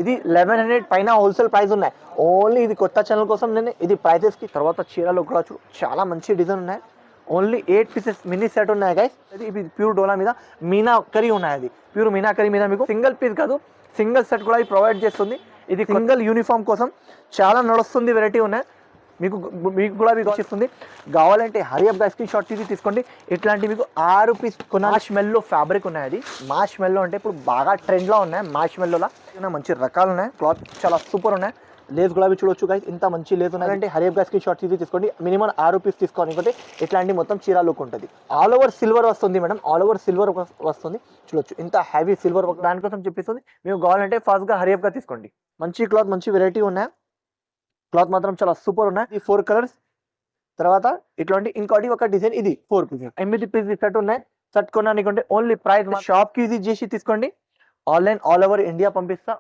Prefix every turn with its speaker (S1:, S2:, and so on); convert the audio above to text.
S1: ఇది 1100 పైన wholesale price ఉన్నాయి. ఓన్లీ ఇది కొత్త ఛానల్ కోసం నేను ఇది ప్రైజెస్ కి. తర్వాత చీరలు కూడా చాలా మంచి డిజైన్ ఉన్నాయి. ఓన్లీ 8 పీసెస్ మినీ సెట్ ఉన్నాయి గైస్. ఇది ప్యూర్ డోలా మీద మీనాకరీ ఉన్నాయి. అది ప్యూర్ మీనాకరీ మీద మీకు సింగిల్ పీస్ కాదు సింగిల్ సెట్ కూడా ప్రొవైడ్ చేస్తుంది. ఇది సింగిల్ యూనిఫామ్ కోసం చాలా నడుస్తుంది. వెరైటీ ఉన్నాయి. మీకు కూడా మీకు వస్తుంది. కావాలంటే హరియప్ గా స్క్రీన్ షాట్ తీసుకోండి. ఇట్లాంటి మీకు 6 పీస్ మాష్ మెల్లో ఫ్యాబ్రిక్ ఉన్నాయి. అది మాష్ మెల్లో అంటే ఇప్పుడు బాగా ట్రెండ్ లో ఉన్నాయి. మాష్ మెల్లోలా మంచి రకాలు ఉన్నాయి. క్లాత్ చాలా సూపర్ ఉన్నాయి. లేస్ గులాబీ చూడొచ్చు గైస్, ఇంత మంచి లేస్ ఉన్నాయంటే హరియప్ గా స్క్రీన్ షాట్ తీసుకోండి. మినిమం 6 పీస్ తీసుకోండి. ఇంకోటి ఇట్లాంటి మొత్తం చీర లుక్ ఉంటుంది. ఆల్ ఓవర్ సిల్వర్ వస్తుంది మేడం, ఆల్ ఓవర్ సిల్వర్ వస్తుంది. చూడొచ్చు ఇంత హెవీ సిల్వర్ దానికోసం చెప్పిస్తుంది. మీకు కావాలంటే ఫాస్ట్ గా హరియప్ గా తీసుకోండి. మంచి క్లాత్ మంచి వెరైటీ ఉన్నాయి. క్లాత్ మాత్రం చాలా సూపర్ ఉన్నాయి. ఈ 4 కలర్స్ తర్వాత ఇట్లాంటి ఇంకోటి ఒక డిజైన్. ఇది 4 పీసెస్ 8 పీస్ సెట్ ఉన్నాయి. సెట్ కొనడానికి ఓన్లీ ప్రైస్ షాప్ కి విజిట్ చేసి తీసుకోండి. ఆన్లైన్ ఆల్ ఓవర్ ఇండియా పంపిస్తా.